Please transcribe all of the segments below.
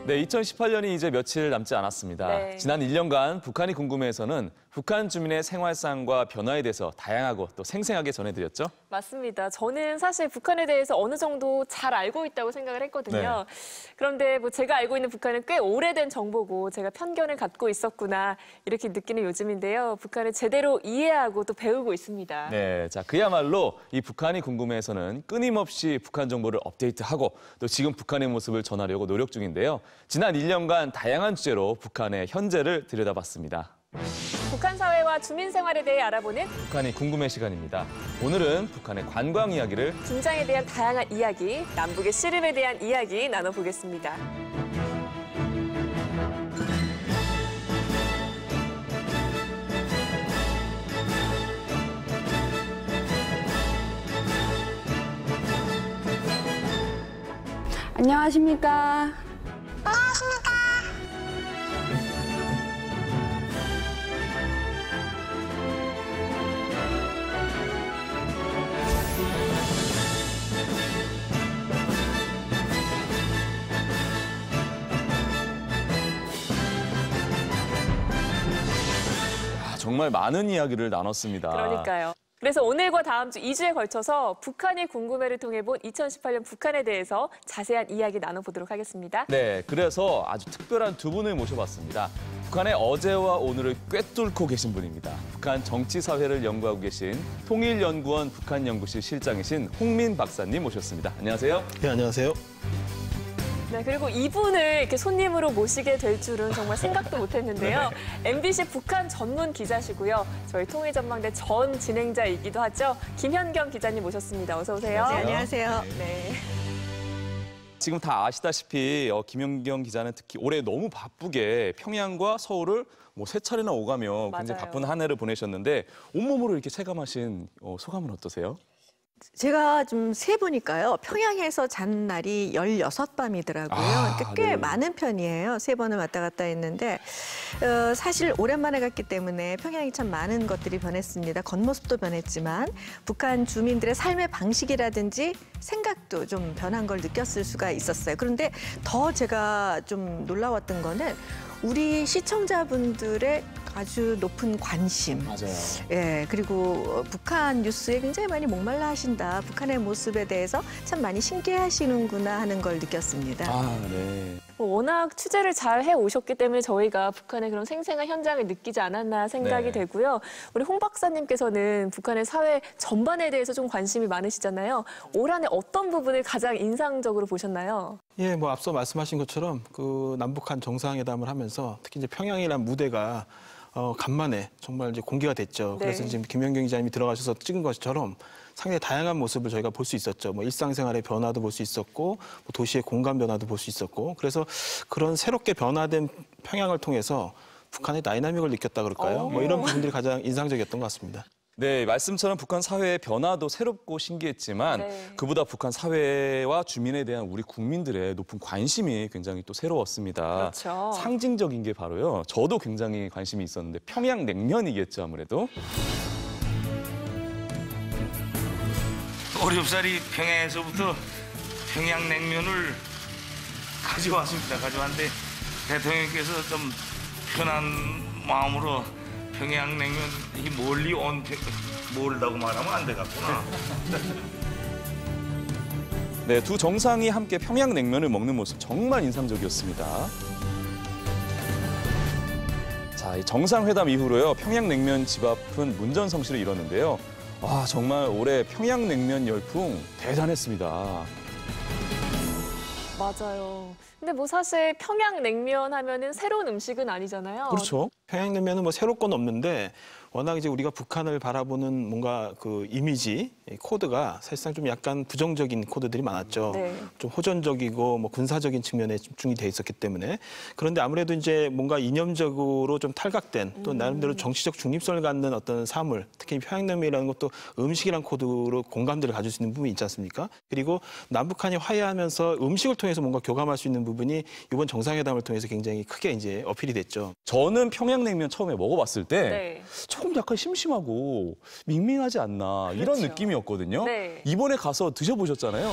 네, 2018년이 이제 며칠 남지 않았습니다. 네. 지난 1년간 북한이 궁금해에서는 북한 주민의 생활상과 변화에 대해서 다양하고 또 생생하게 전해드렸죠. 맞습니다. 저는 사실 북한에 대해서 어느 정도 잘 알고 있다고 생각을 했거든요. 그런데 뭐 제가 알고 있는 북한은 꽤 오래된 정보고 제가 편견을 갖고 있었구나 이렇게 느끼는 요즘인데요. 북한을 제대로 이해하고 또 배우고 있습니다. 네, 자 그야말로 이 북한이 궁금해에서는 끊임없이 북한 정보를 업데이트하고 또 지금 북한의 모습을 전하려고 노력 중인데요. 지난 1년간 다양한 주제로 북한의 현재를 들여다봤습니다. 북한 사회와 주민 생활에 대해 알아보는 북한이 궁금해 시간입니다. 오늘은 북한의 관광 이야기를 긴장에 대한 다양한 이야기, 남북의 씨름에 대한 이야기 나눠보겠습니다. 안녕하십니까. 정말 많은 이야기를 나눴습니다. 그러니까요. 그래서 오늘과 다음 주 2주에 걸쳐서 북한이 궁금해를 통해 본 2018년 북한에 대해서 자세한 이야기 나눠보도록 하겠습니다. 네, 그래서 아주 특별한 두 분을 모셔봤습니다. 북한의 어제와 오늘을 꿰뚫고 계신 분입니다. 북한 정치 사회를 연구하고 계신 통일연구원 북한연구실 실장이신 홍민 박사님 모셨습니다. 안녕하세요. 네, 안녕하세요. 네, 그리고 이분을 이렇게 손님으로 모시게 될 줄은 정말 생각도 못했는데요. MBC 북한 전문 기자시고요. 저희 통일전망대 전 진행자이기도 하죠. 김현경 기자님 모셨습니다. 어서 오세요. 네, 안녕하세요. 네. 지금 다 아시다시피 김연경 기자는 특히 올해 너무 바쁘게 평양과 서울을 세 차례나 오가며 굉장히 맞아요. 바쁜 한 해를 보내셨는데 온몸으로 이렇게 체감하신 소감은 어떠세요? 제가 좀 세보니까요. 평양에서 잔 날이 16밤이더라고요. 그러니까 꽤 네. 많은 편이에요. 3번을 왔다 갔다 했는데 사실 오랜만에 갔기 때문에 평양이 참 많은 것들이 변했습니다. 겉모습도 변했지만 북한 주민들의 삶의 방식이라든지 생각도 좀 변한 걸 느꼈을 수가 있었어요. 그런데 더 제가 좀 놀라웠던 거는 우리 시청자분들의 아주 높은 관심. 맞아요. 예, 그리고 북한 뉴스에 굉장히 많이 목말라 하신다. 북한의 모습에 대해서 참 많이 신기해하시는구나 하는 걸 느꼈습니다. 네. 워낙 취재를 잘 해오셨기 때문에 저희가 북한의 그런 생생한 현장을 느끼지 않았나 생각이 네. 되고요. 우리 홍 박사님께서는 북한의 사회 전반에 대해서 좀 관심이 많으시잖아요. 올 한 해 어떤 부분을 가장 인상적으로 보셨나요? 예, 앞서 말씀하신 것처럼 그 남북한 정상회담을 하면서 특히 이제 평양이라는 무대가 간만에 정말 이제 공개가 됐죠. 네. 그래서 지금 김연경 기자님이 들어가셔서 찍은 것처럼 상당히 다양한 모습을 저희가 볼 수 있었죠. 일상생활의 변화도 볼 수 있었고, 도시의 공간 변화도 볼 수 있었고, 그래서 그런 새롭게 변화된 평양을 통해서 북한의 다이나믹을 느꼈다 그럴까요? 이런 부분들이 가장 인상적이었던 것 같습니다. 네, 말씀처럼 북한 사회의 변화도 새롭고 신기했지만 네. 그보다 북한 사회와 주민에 대한 우리 국민들의 높은 관심이 굉장히 또 새로웠습니다. 그렇죠. 상징적인 게 바로요. 저도 굉장히 관심이 있었는데 평양냉면이겠죠, 아무래도. 어렵사리 평양에서부터 평양냉면을 가져왔습니다. 가져왔는데 대통령께서 좀 편한 마음으로 평양냉면이 멀리 멀다고 말하면 안 되겠구나. 네, 두 정상이 함께 평양냉면을 먹는 모습 정말 인상적이었습니다. 자, 이 정상회담 이후로요. 평양냉면 집 앞은 문전성시를 이뤘는데요. 와, 정말 올해 평양냉면 열풍 대단했습니다. 맞아요. 근데 사실 평양냉면 하면은 새로운 음식은 아니잖아요. 그렇죠. 평양냉면은 새로울 건 없는데 워낙 이제 우리가 북한을 바라보는 뭔가 그 이미지, 코드가 사실상 좀 약간 부정적인 코드들이 많았죠. 네. 좀 호전적이고 군사적인 측면에 집중이 돼 있었기 때문에. 그런데 아무래도 이제 뭔가 이념적으로 좀 탈각된 또 나름대로 정치적 중립성을 갖는 어떤 사물, 특히 평양냉면이라는 것도 음식이란 코드로 공감대를 가질 수 있는 부분이 있지 않습니까? 그리고 남북한이 화해하면서 음식을 통해서 뭔가 교감할 수 있는 부분이 이번 정상회담을 통해서 굉장히 크게 이제 어필이 됐죠. 저는 평양냉면 처음에 먹어봤을 때 네. 조금 약간 심심하고 밍밍하지 않나 이런 그렇죠. 느낌이었거든요. 네. 이번에 가서 드셔보셨잖아요.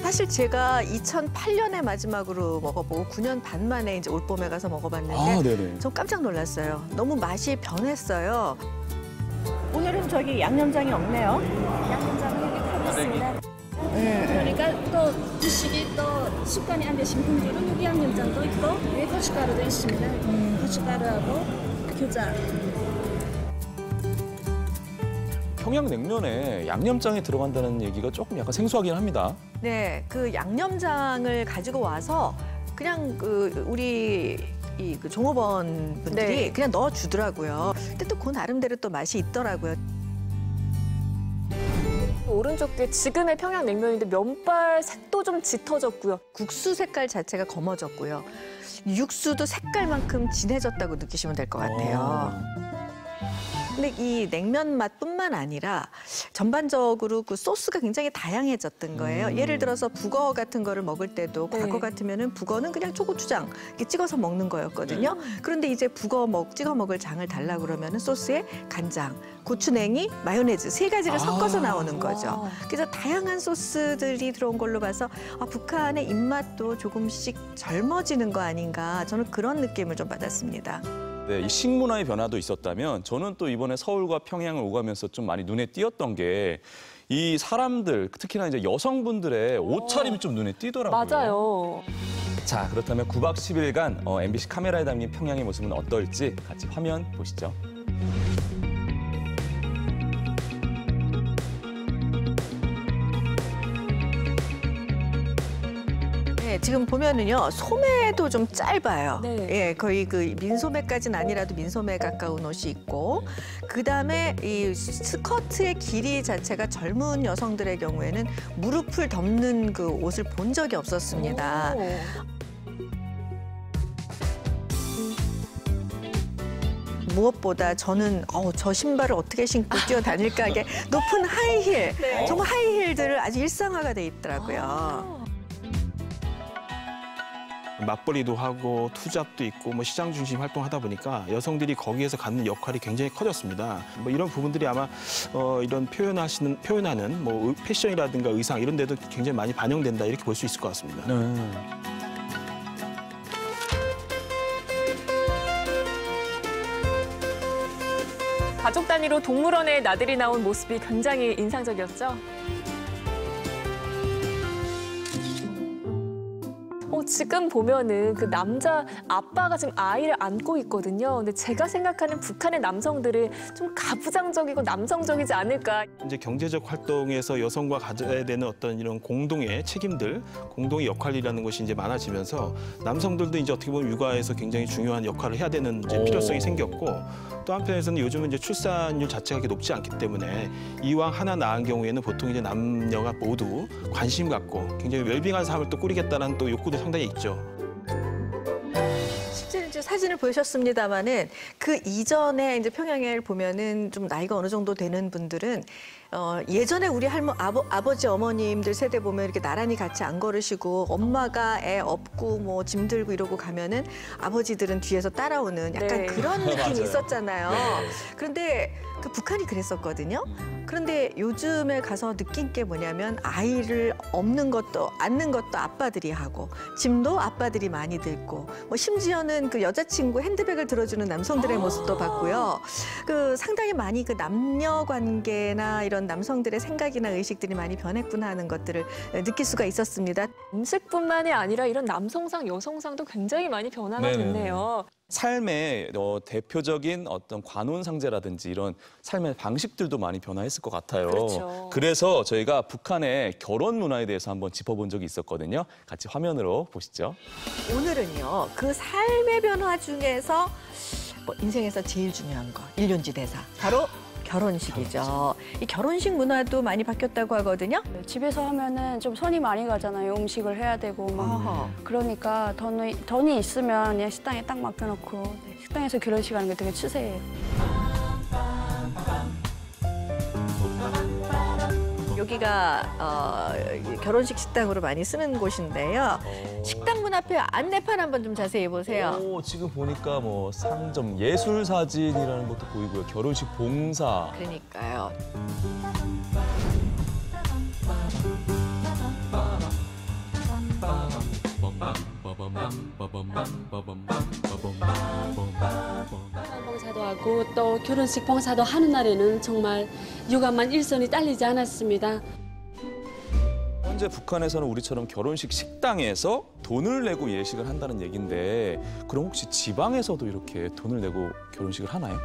사실 제가 2008년에 마지막으로 먹어보고 9년 반 만에 이제 올봄에 가서 먹어봤는데 아, 네네. 전 깜짝 놀랐어요. 너무 맛이 변했어요. 오늘은 저기 양념장이 없네요. 양념장은 여기 타고 있습니다. 그러니까 또 드시기 또 습관이 안 되신 분들은 여기 양념장도 있고 여기 고춧가루도 있습니다. 고춧가루하고 겨자. 평양냉면에 양념장이 들어간다는 얘기가 조금 약간 생소하긴 합니다. 네, 그 양념장을 가지고 와서 그냥 우리 그 종업원 분들이 네. 그냥 넣어주더라고요. 근데 또 그 나름대로 또 맛이 있더라고요. 오른쪽 게 지금의 평양냉면인데 면발 색도 좀 짙어졌고요. 국수 색깔 자체가 검어졌고요. 육수도 색깔만큼 진해졌다고 느끼시면 될 것 같아요. 근데 이 냉면 맛뿐만 아니라 전반적으로 그 소스가 굉장히 다양해졌던 거예요. 예를 들어서 북어 같은 거를 먹을 때도 네. 과거 같으면은 북어는 그냥 초고추장 이렇게 찍어서 먹는 거였거든요. 그런데 이제 북어 찍어 먹을 장을 달라 그러면은 소스에 간장, 고추냉이, 마요네즈 세 가지를 섞어서 나오는 거죠. 와. 그래서 다양한 소스들이 들어온 걸로 봐서 북한의 입맛도 조금씩 젊어지는 거 아닌가 저는 그런 느낌을 좀 받았습니다. 네, 이 식문화의 변화도 있었다면 저는 또 이번에 서울과 평양을 오가면서 좀 많이 눈에 띄었던 게 이 사람들, 특히나 이제 여성분들의 옷차림이 좀 눈에 띄더라고요. 맞아요. 자, 그렇다면 9박 10일간 MBC 카메라에 담긴 평양의 모습은 어떨지 같이 화면 보시죠. 네, 지금 보면은요 소매도 좀 짧아요. 네. 예, 거의 그 민소매까지는 아니라도 민소매 가까운 옷이 있고, 그 다음에 이 스커트의 길이 자체가 젊은 여성들의 경우에는 무릎을 덮는 그 옷을 본 적이 없었습니다. 오. 무엇보다 저는 저 신발을 어떻게 신고 뛰어다닐까 하게 높은 하이힐, 정말 하이힐들을 아주 일상화가 돼 있더라고요. 맞벌이도 하고 투잡도 있고 뭐 시장 중심 활동하다 보니까 여성들이 거기에서 갖는 역할이 굉장히 커졌습니다. 뭐 이런 부분들이 아마 이런 표현하는 뭐 패션이라든가 의상 이런 데도 굉장히 많이 반영된다 이렇게 볼 수 있을 것 같습니다. 네. 가족 단위로 동물원에 나들이 나온 모습이 굉장히 인상적이었죠. 지금 보면은 그 남자 아빠가 지금 아이를 안고 있거든요. 근데 제가 생각하는 북한의 남성들은 좀 가부장적이고 남성적이지 않을까. 이제 경제적 활동에서 여성과 가져야 되는 어떤 이런 공동의 책임들, 공동의 역할이라는 것이 이제 많아지면서 남성들도 이제 어떻게 보면 육아에서 굉장히 중요한 역할을 해야 되는 이제 필요성이 생겼고, 또 한편에서는 요즘은 이제 출산율 자체가 그렇게 높지 않기 때문에 이왕 하나 낳은 경우에는 보통 이제 남녀가 모두 관심 갖고 굉장히 웰빙한 삶을 또 꾸리겠다는 또 욕구도 상당히 있죠. 실제로 이제 사진을 보셨습니다마는 그 이전에 이제 평양을 보면은 좀 나이가 어느 정도 되는 분들은 예전에 우리 아버지 어머님들 세대 보면 이렇게 나란히 같이 안 걸으시고 엄마가 애 업고 뭐 짐 들고 이러고 가면은 아버지들은 뒤에서 따라오는 약간 네. 그런 느낌이 맞아요. 있었잖아요. 네. 그런데 그 북한이 그랬었거든요. 그런데 요즘에 가서 느낀 게 뭐냐면 아이를 업는 것도 안는 것도 아빠들이 하고 짐도 아빠들이 많이 들고 뭐 심지어는 그 여자친구 핸드백을 들어주는 남성들의 모습도 봤고요. 그 상당히 많이 그 남녀 관계나 이런 남성들의 생각이나 의식들이 많이 변했구나 하는 것들을 느낄 수가 있었습니다. 음식뿐만이 아니라 이런 남성상, 여성상도 굉장히 많이 변화가 네네. 됐네요. 삶의 대표적인 어떤 관혼상제라든지 이런 삶의 방식들도 많이 변화했을 것 같아요. 그렇죠. 그래서 저희가 북한의 결혼 문화에 대해서 한번 짚어본 적이 있었거든요. 같이 화면으로 보시죠. 오늘은요, 그 삶의 변화 중에서 뭐 인생에서 제일 중요한 거, 일륜지 대사, 바로 결혼식이죠. 이 결혼식 문화도 많이 바뀌었다고 하거든요. 집에서 하면은 좀 손이 많이 가잖아요. 음식을 해야 되고 막. 어허. 그러니까 돈이 있으면 그냥 식당에 딱 맡겨놓고 식당에서 결혼식 하는 게 되게 추세예요. 여기가 결혼식 식당으로 많이 쓰는 곳인데요. 식당 문 앞에 안내판 한번 좀 자세히 보세요. 지금 보니까 뭐 상점 예술 사진이라는 것도 보이고요. 결혼식 봉사. 그러니까요. 봉사도 하고 또 결혼식 봉사도 하는 날에는 정말 육아만 일손이 딸리지 않았습니다. 현재 북한에서는 우리처럼 결혼식 식당에서 돈을 내고 예식을 한다는 얘기인데 그럼 혹시 지방에서도 이렇게 돈을 내고 결혼식을 하나요?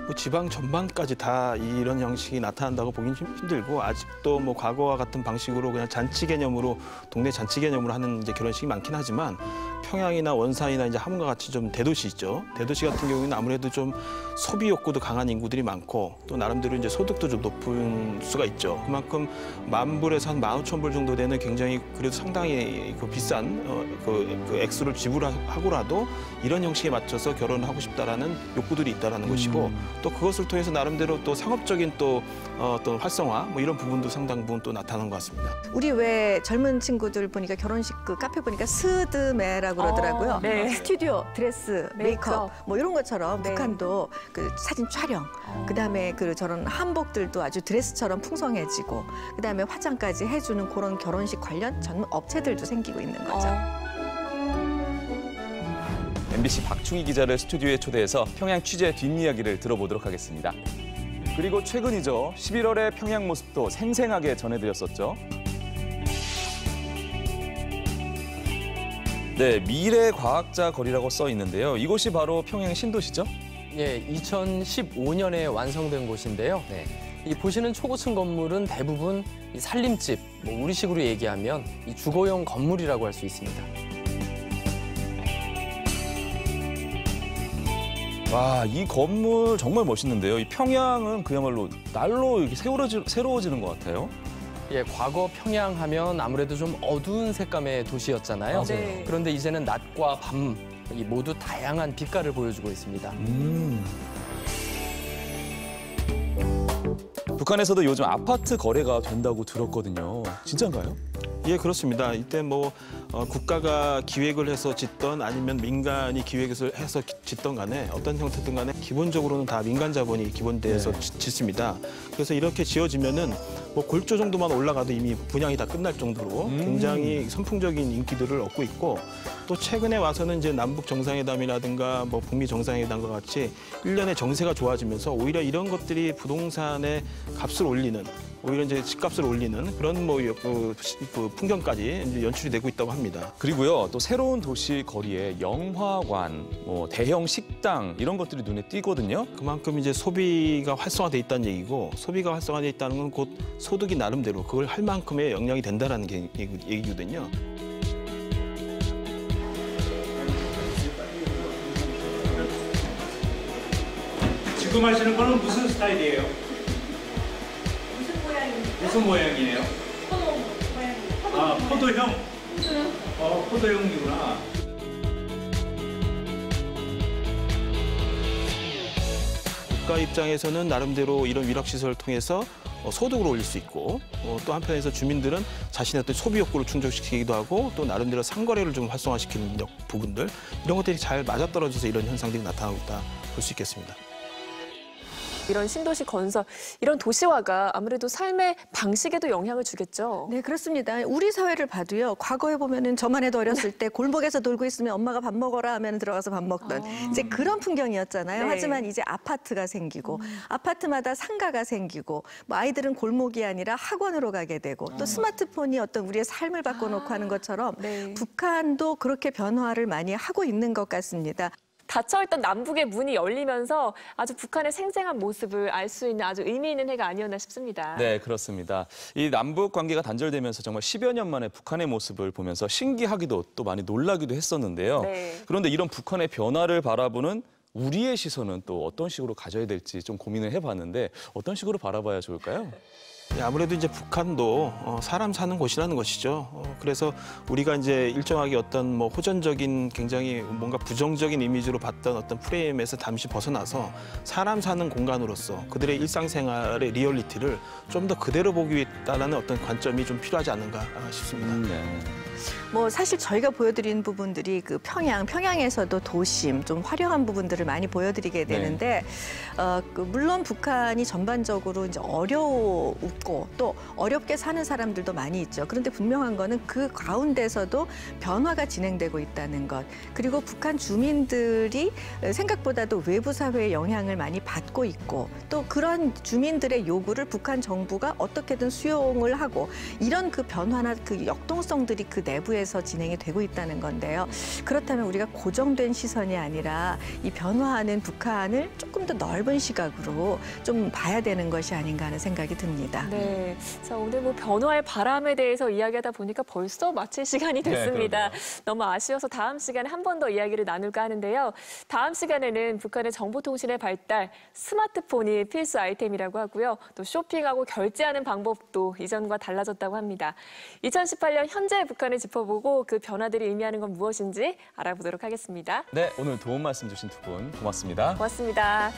뭐 지방 전반까지 다 이런 형식이 나타난다고 보긴 힘들고 아직도 뭐 과거와 같은 방식으로 그냥 잔치 개념으로 동네 잔치 개념으로 하는 이제 결혼식이 많긴 하지만 평양이나 원산이나 이제 함과 같이 좀 대도시 있죠. 대도시 같은 경우에는 아무래도 좀 소비 욕구도 강한 인구들이 많고 또 나름대로 이제 소득도 좀 높은 수가 있죠. 그만큼 10,000불에서 한 15,000불 정도 되는 굉장히 그래도 상당히 그 비싼 그 액수를 지불하고라도 이런 형식에 맞춰서 결혼을 하고 싶다라는 욕구들이 있다라는 것이고 또 그것을 통해서 나름대로 또 상업적인 또 어떤 활성화 뭐 이런 부분도 상당 부분 또 나타나는 것 같습니다. 우리 왜 젊은 친구들 보니까 결혼식 그 카페 보니까 스드메라고 그러더라고요. 네. 스튜디오, 드레스, 메이크업 뭐 이런 것처럼 네. 북한도 그 사진 촬영, 그다음에 그 저런 한복들도 아주 드레스처럼 풍성해지고 그다음에 화장까지 해주는 그런 결혼식 관련 전문 업체들도 생기고 있는 거죠. MBC 박충희 기자를 스튜디오에 초대해서 평양 취재 뒷이야기를 들어보도록 하겠습니다. 그리고 최근이죠. 11월의 평양 모습도 생생하게 전해드렸었죠. 네, 미래과학자 거리라고 써 있는데요. 이곳이 바로 평양 신도시죠? 예, 2015년에 완성된 곳인데요. 이 보시는 초고층 건물은 대부분 이 살림집, 뭐 우리식으로 얘기하면 이 주거용 건물이라고 할 수 있습니다. 와, 이 건물 정말 멋있는데요. 이 평양은 그야말로 날로 이렇게 새로워지는 것 같아요. 예, 과거 평양 하면 아무래도 좀 어두운 색감의 도시였잖아요. 네. 그런데 이제는 낮과 밤 이 모두 다양한 빛깔을 보여주고 있습니다. 북한에서도 요즘 아파트 거래가 된다고 들었거든요. 진짜인가요? 예, 그렇습니다. 이때 뭐 국가가 기획을 해서 짓던 아니면 민간이 기획을 해서 짓던 간에 어떤 형태든 간에 기본적으로는 다 민간 자본이 기본돼서 짓습니다. 그래서 이렇게 지어지면은 뭐 골조 정도만 올라가도 이미 분양이 다 끝날 정도로 굉장히 선풍적인 인기들을 얻고 있고 또 최근에 와서는 이제 남북 정상회담이라든가 뭐 북미 정상회담과 같이 1년에 정세가 좋아지면서 오히려 이런 것들이 부동산의 값을 올리는 오히려 이제 집값을 올리는 그런 뭐 그 풍경까지 이제 연출이 되고 있다고 합니다. 그리고요, 또 새로운 도시 거리에 영화관, 뭐 대형 식당 이런 것들이 눈에 띄거든요. 그만큼 이제 소비가 활성화돼 있다는 얘기고 소비가 활성화돼 있다는 건 곧 소득이 나름대로 그걸 할 만큼의 역량이 된다라는 얘기거든요. 지금 하시는 거는 무슨 스타일이에요? 무슨 모양이에요? 포도 모양이에요. 아, 포도형? 포도형이구나. 국가 입장에서는 나름대로 이런 위락시설을 통해서 소득을 올릴 수 있고 또 한편에서 주민들은 자신의 어떤 소비 욕구를 충족시키기도 하고 또 나름대로 상거래를 좀 활성화시키는 부분들 이런 것들이 잘 맞아떨어져서 이런 현상들이 나타나고 있다 볼 수 있겠습니다. 이런 신도시 건설, 이런 도시화가 아무래도 삶의 방식에도 영향을 주겠죠. 네, 그렇습니다. 우리 사회를 봐도요. 과거에 보면은 저만 해도 어렸을 때 골목에서 놀고 있으면 엄마가 밥 먹어라 하면 들어가서 밥 먹던 이제 그런 풍경이었잖아요. 네. 하지만 이제 아파트가 생기고 아파트마다 상가가 생기고 뭐 아이들은 골목이 아니라 학원으로 가게 되고 또 스마트폰이 어떤 우리의 삶을 바꿔놓고 하는 것처럼 네. 북한도 그렇게 변화를 많이 하고 있는 것 같습니다. 닫혀있던 남북의 문이 열리면서 아주 북한의 생생한 모습을 알 수 있는 아주 의미 있는 해가 아니었나 싶습니다. 네, 그렇습니다. 이 남북 관계가 단절되면서 정말 10여 년 만에 북한의 모습을 보면서 신기하기도 또 많이 놀라기도 했었는데요. 네. 그런데 이런 북한의 변화를 바라보는 우리의 시선은 또 어떤 식으로 가져야 될지 좀 고민을 해봤는데 어떤 식으로 바라봐야 좋을까요? 아무래도 이제 북한도 사람 사는 곳이라는 것이죠. 그래서 우리가 이제 일정하게 어떤 뭐 호전적인 굉장히 뭔가 부정적인 이미지로 봤던 어떤 프레임에서 잠시 벗어나서 사람 사는 공간으로서 그들의 일상생활의 리얼리티를 좀 더 그대로 보기 위해서라는 어떤 관점이 좀 필요하지 않은가 싶습니다. 네. 뭐 사실 저희가 보여드린 부분들이 그 평양에서도 도심, 좀 화려한 부분들을 많이 보여드리게 되는데, 물론 북한이 전반적으로 이제 어려웠기 쉽고 또 어렵게 사는 사람들도 많이 있죠. 그런데 분명한 거는 그 가운데서도 변화가 진행되고 있다는 것. 그리고 북한 주민들이 생각보다도 외부 사회의 영향을 많이 받고 있고 또 그런 주민들의 요구를 북한 정부가 어떻게든 수용을 하고 이런 그 변화나 그 역동성들이 그 내부에서 진행이 되고 있다는 건데요. 그렇다면 우리가 고정된 시선이 아니라 이 변화하는 북한을 조금 더 넓은 시각으로 좀 봐야 되는 것이 아닌가 하는 생각이 듭니다. 네, 자 오늘 뭐 변화의 바람에 대해서 이야기하다 보니까 벌써 마칠 시간이 됐습니다. 너무 아쉬워서 다음 시간에 한 번 더 이야기를 나눌까 하는데요. 다음 시간에는 북한의 정보통신의 발달, 스마트폰이 필수 아이템이라고 하고요. 또 쇼핑하고 결제하는 방법도 이전과 달라졌다고 합니다. 2018년 현재 북한을 짚어보고 그 변화들이 의미하는 건 무엇인지 알아보도록 하겠습니다. 네, 오늘 도움 말씀 주신 두 분 고맙습니다. 고맙습니다.